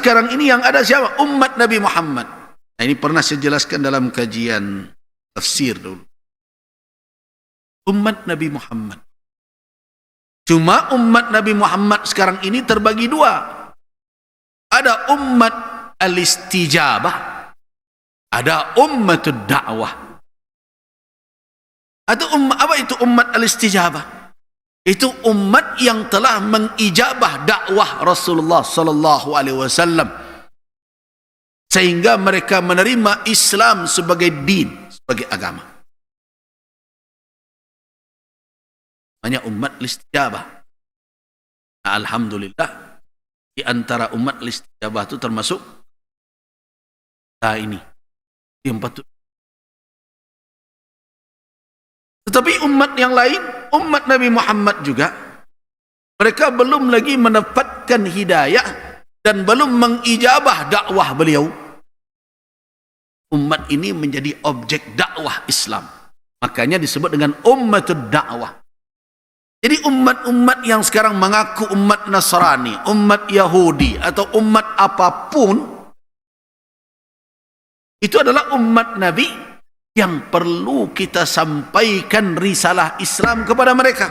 sekarang ini yang ada siapa? Umat Nabi Muhammad. Nah, ini pernah saya jelaskan dalam kajian tafsir dulu. Umat Nabi Muhammad. Cuma umat Nabi Muhammad sekarang ini terbagi dua. Ada umat al-istijabah, ada ummatud da'wah. Atau apa itu umat al-istijabah? Itu umat yang telah mengijabah dakwah Rasulullah sallallahu alaihi wasallam sehingga mereka menerima Islam sebagai din, sebagai agama. Hanya umat al-istijabah. Nah, alhamdulillah di antara umat al-istijabah itu termasuk ini yang patut. Tetapi umat yang lain, umat Nabi Muhammad juga, mereka belum lagi mendapatkan hidayah dan belum mengijabah dakwah beliau. Umat ini menjadi objek dakwah Islam. Makanya disebut dengan ummatud dakwah. Jadi umat-umat yang sekarang mengaku umat Nasrani, umat Yahudi atau umat apapun, itu adalah umat Nabi yang perlu kita sampaikan risalah Islam kepada mereka.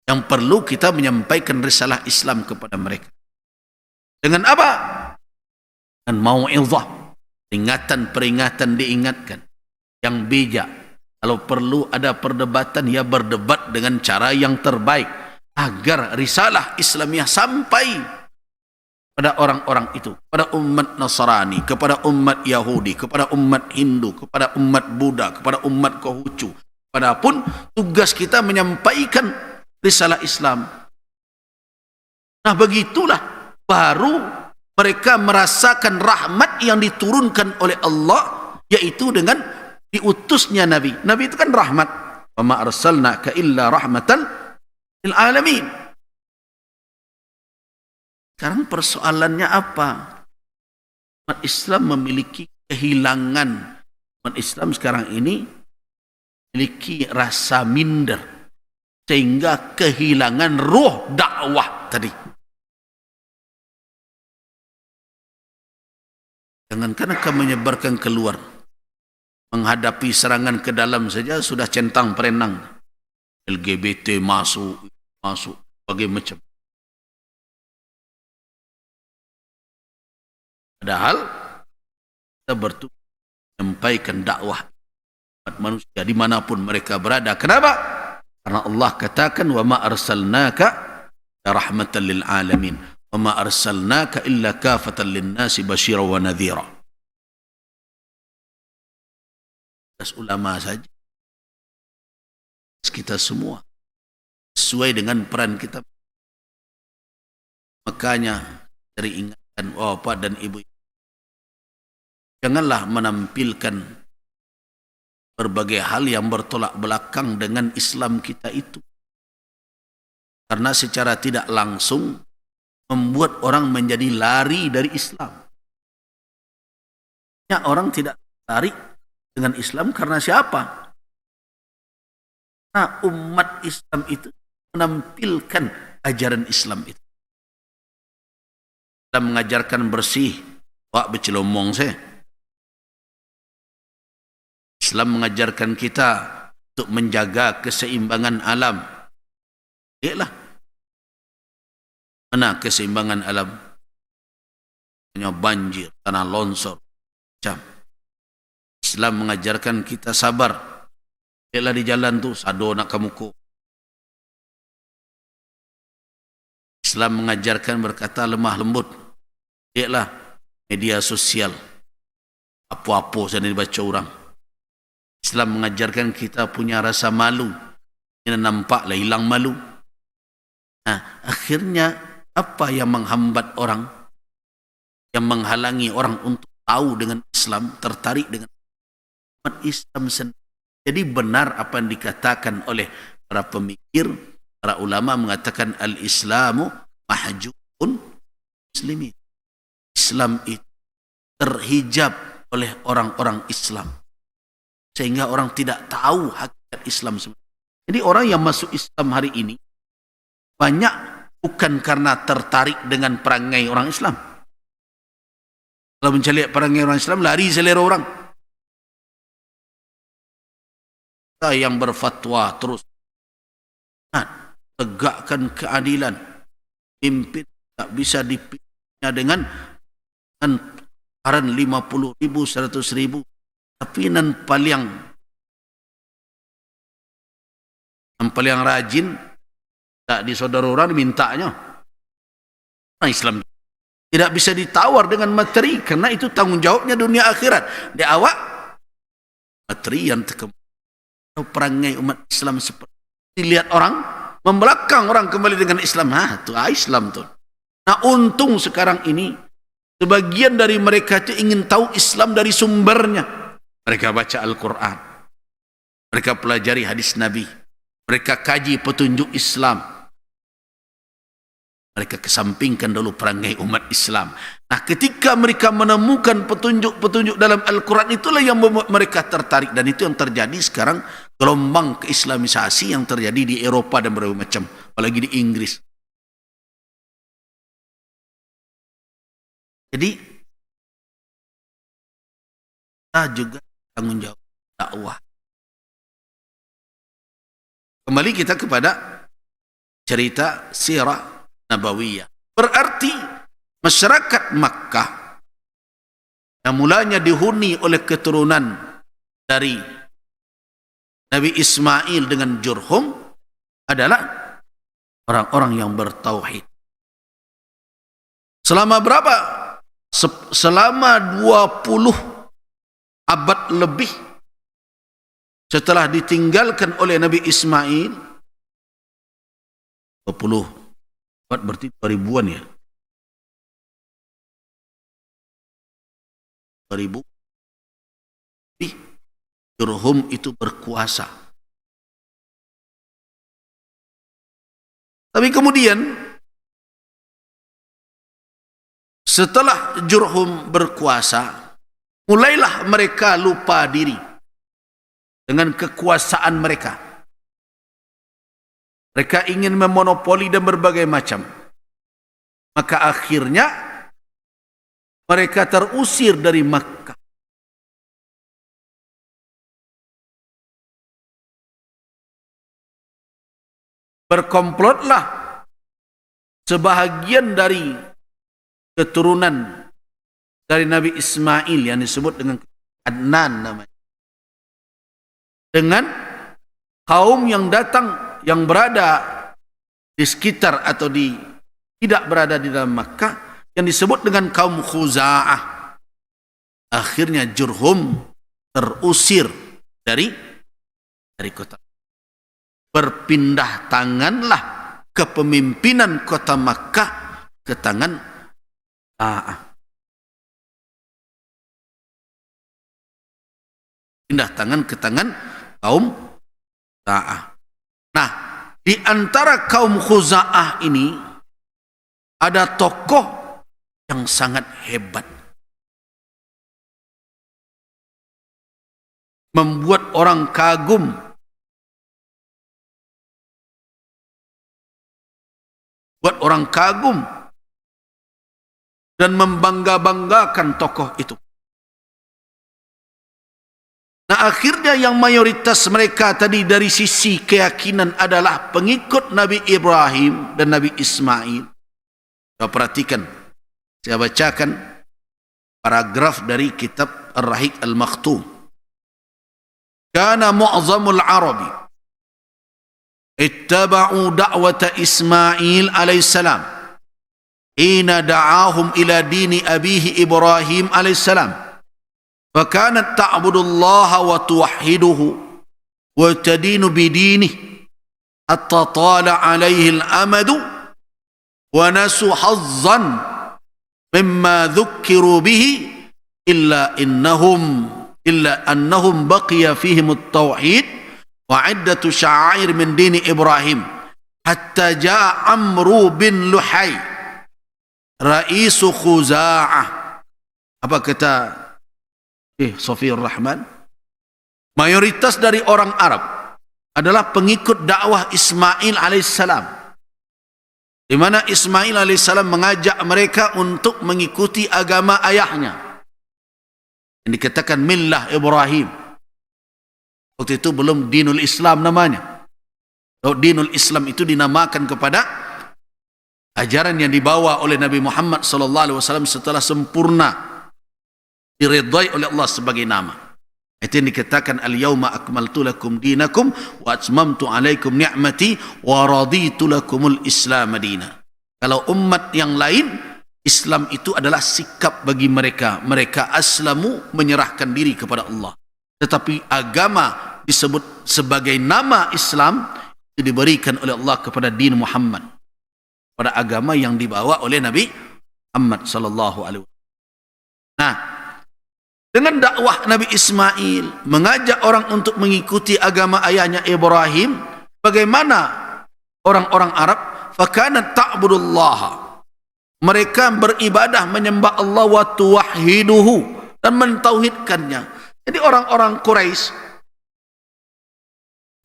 Yang perlu kita menyampaikan risalah Islam kepada mereka. Dengan apa? Dengan mau'izah, peringatan-peringatan diingatkan, yang bijak. Kalau perlu ada perdebatan, ya berdebat dengan cara yang terbaik agar risalah Islamiyah sampai pada orang-orang itu, pada umat Nasrani, kepada umat Yahudi, kepada umat Hindu, kepada umat Buddha, kepada umat Konghucu. Padahal tugas kita menyampaikan risalah Islam. Nah, begitulah baru mereka merasakan rahmat yang diturunkan oleh Allah, yaitu dengan diutusnya Nabi. Nabi itu kan rahmat. Wa ma arsalnaka illa rahmatan lil alamin. Sekarang persoalannya apa? Umat Islam memiliki kehilangan. Umat Islam sekarang ini memiliki rasa minder sehingga kehilangan ruh dakwah tadi. Jangankan akan menyebarkan keluar, menghadapi serangan ke dalam saja sudah centang perenang. LGBT masuk bagai macam. Padahal kita bertugas menyampaikan dakwah umat manusia dimanapun mereka berada. Kenapa? Karena Allah katakan wa ma arsalnaka rahmatan lil alamin wa ma arsalnaka illa kafatan lin nasi basyira wa nadhira. Ulama saja, kita semua sesuai dengan peran kita. Makanya dari ingatkan bapak dan ibu, janganlah menampilkan berbagai hal yang bertolak belakang dengan Islam kita itu. Karena secara tidak langsung membuat orang menjadi lari dari Islam. Ya, orang tidak lari dengan Islam karena siapa? Nah, umat Islam itu menampilkan ajaran Islam itu. Islam mengajarkan bersih, wak bercelomong saya. Islam mengajarkan kita untuk menjaga keseimbangan alam. Iyalah. Mana keseimbangan alam? Hanya banjir, tanah longsor. Macam. Islam mengajarkan kita sabar. Iyalah di jalan tu sado nak kamuku. Islam mengajarkan berkata lemah lembut. Iyalah media sosial. Apa-apa saja dibaca orang. Islam mengajarkan kita punya rasa malu. Yang nampaklah hilang malu. Nah, akhirnya apa yang menghambat orang? Yang menghalangi orang untuk tahu dengan Islam, tertarik dengan umat Islam sendiri. Jadi benar apa yang dikatakan oleh para pemikir, para ulama mengatakan al-Islamu mahjubun muslimin. Islam itu terhijab oleh orang-orang Islam. Sehingga orang tidak tahu hakikat Islam sebenarnya. Jadi orang yang masuk Islam hari ini banyak bukan karena tertarik dengan perangai orang Islam. Kalau mencari perangai orang Islam, lari selera orang. Kita yang berfatwa terus tegakkan keadilan, pimpin tak bisa dipilihnya dengan aran 50.000, 100.000, tapi yang paling rajin tak di saudara orang mintanya. Nah, Islam tidak bisa ditawar dengan materi, karena itu tanggung jawabnya dunia akhirat. Di awak materi yang perangai umat Islam seperti dilihat orang, membelakang orang kembali dengan Islam. Itu Islam tuh. Nah, untung sekarang ini sebagian dari mereka itu ingin tahu Islam dari sumbernya. Mereka baca Al-Quran, mereka pelajari hadis Nabi, mereka kaji petunjuk Islam, mereka kesampingkan dulu perangai umat Islam. Nah, ketika mereka menemukan petunjuk-petunjuk dalam Al-Quran, itulah yang membuat mereka tertarik. Dan itu yang terjadi sekarang, gelombang keislamisasi yang terjadi di Eropa dan berbagai macam, apalagi di Inggris. Jadi kita juga tanggung jawab dakwah. Kembali kita kepada cerita sirah Nabawiyah. Berarti masyarakat Makkah yang mulanya dihuni oleh keturunan dari Nabi Ismail dengan Jurhum adalah orang-orang yang bertauhid. Selama berapa? Selama 20 abad lebih setelah ditinggalkan oleh Nabi Ismail. 20 abad berarti 2000-an ya. 2000. Jurhum itu berkuasa. Tapi kemudian setelah Jurhum berkuasa, mulailah mereka lupa diri dengan kekuasaan mereka. Mereka ingin memonopoli dan berbagai macam. Maka akhirnya mereka terusir dari Makkah. Berkomplotlah sebahagian dari keturunan dari Nabi Ismail yang disebut dengan Adnan namanya, dengan kaum yang datang, yang berada di sekitar atau tidak berada di dalam Makkah, yang disebut dengan kaum Khuza'ah. Akhirnya Jurhum terusir dari kota. Berpindah tanganlah kepemimpinan kota Makkah ke tangan Ta'ah. Pindah tangan ke tangan kaum Ta'ah. Nah, di antara kaum Khuza'ah ini ada tokoh yang sangat hebat, membuat orang kagum, dan membangga-banggakan tokoh itu. Nah, akhirnya yang mayoritas mereka tadi dari sisi keyakinan adalah pengikut Nabi Ibrahim dan Nabi Ismail. Coba perhatikan, saya bacakan paragraf dari kitab Ar-Rahiq Al-Makhtum. Kana mu'zamul Arabi ittaba'u da'wata Ismail alaihissalam hina da'ahum ila dini abihi Ibrahim alaihissalam. فكانت تعبد الله وتوحده وتدين بدينه حتى طال عليه الأمد ونسوا حظا مما ذكروا به إلا أنهم بقي فيهم التوحيد وعدة شعائر من دين إبراهيم حتى جاء عمرو بن لحي رئيس خزاعة. Apa kata Sofiyur Rahman? Mayoritas dari orang Arab adalah pengikut dakwah Ismail alaihissalam, di mana Ismail alaihissalam mengajak mereka untuk mengikuti agama ayahnya yang dikatakan millah Ibrahim. Waktu itu belum dinul Islam namanya. Dinul Islam itu dinamakan kepada ajaran yang dibawa oleh Nabi Muhammad sallallahu alaihi wasallam setelah sempurna diridai oleh Allah sebagai nama. Itu yang dikatakan al-yauma akmaltu lakum dinakum wa atmamtu alaikum ni'mati wa raditu lakumul Islam madina. Kalau umat yang lain, Islam itu adalah sikap bagi mereka. Mereka aslamu, menyerahkan diri kepada Allah. Tetapi agama disebut sebagai nama Islam itu diberikan oleh Allah kepada din Muhammad, pada agama yang dibawa oleh Nabi Muhammad sallallahu alaihi wasallam. Nah, dengan dakwah Nabi Ismail mengajak orang untuk mengikuti agama ayahnya Ibrahim, bagaimana orang-orang Arab fakanat ta'budullah, mereka beribadah menyembah Allah wa tuwahhiduhu, dan mentauhidkannya. Jadi orang-orang Quraisy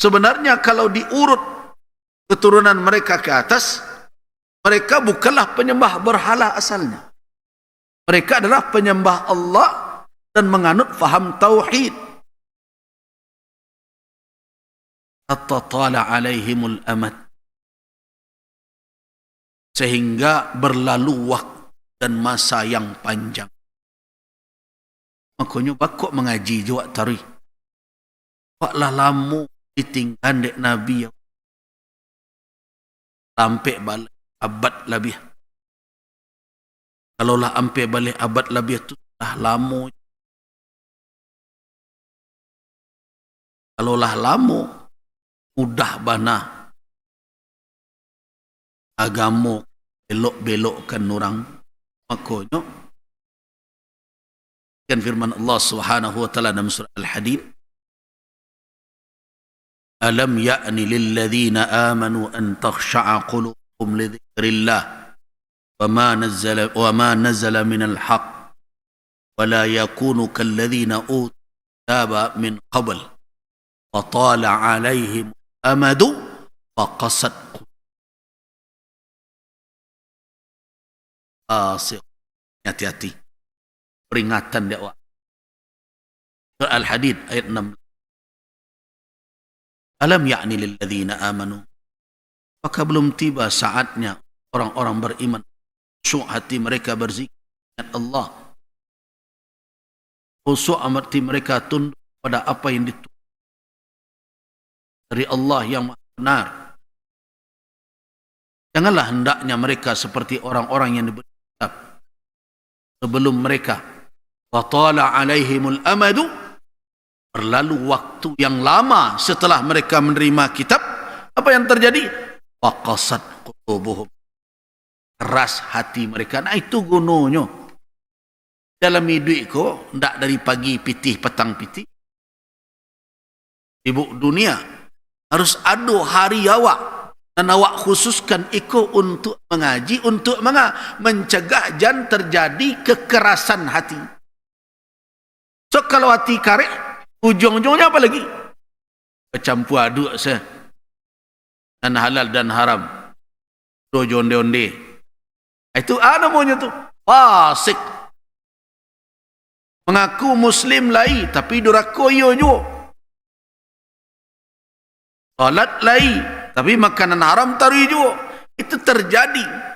sebenarnya kalau diurut keturunan mereka ke atas, mereka bukanlah penyembah berhala asalnya. Mereka adalah penyembah Allah dan menganut faham tauhid. Hatta tala alaihimul amad, sehingga berlalu waktu dan masa yang panjang. Makanya bakok mengaji juga tarikh. Paklah lama ditinggal dek Nabi yang sampai balik abad lebih. Kalaulah sampai balik abad lebih itu dah lama. Kalaulah lama, mudah bana agama belok-belokkan orang. Makanya kan firman Allah Subhanahu wa taala dalam surah Al-Hadid, alam ya'ni lil ladzina amanu an takhsha'a qulubuhum li dzikrillah wa ma nazala minal haqq wa la yakunu kal ladzina utul kitaba min qabl wa tala 'alaihim amadu wa qasat hati-hati, peringatan dakwah. Surah Al-Hadid ayat 6. Alam ya'ni lil ladzina amanu, maka belum tiba saatnya orang-orang beriman khusyuk hati mereka berzikir Allah, khusyuk hati mereka tunduk pada apa yang dituntut dari Allah yang Maha benar. Janganlah hendaknya mereka seperti orang-orang yang diberi kitab sebelum mereka. Wa tala alaihimul amadu, berlalu waktu yang lama setelah mereka menerima kitab. Apa yang terjadi? Faqasat qulubuhum, keras hati mereka. Nah itu gunanya dalam hidup ko, ndak dari pagi pitih petang pitih. Ibu dunia harus ada hari awak, dan awak khususkan iko untuk mengaji, untuk mencegah jangan terjadi kekerasan hati. So kalau hati karek, ujung-ujungnya apa lagi? Bercampur aduk dan halal dan haram, dojo onde-onde. Itu namanya tu fasik. Mengaku muslim lai tapi durhaka yo juga. Salat lai tapi makanan haram taruh juga. Itu terjadi.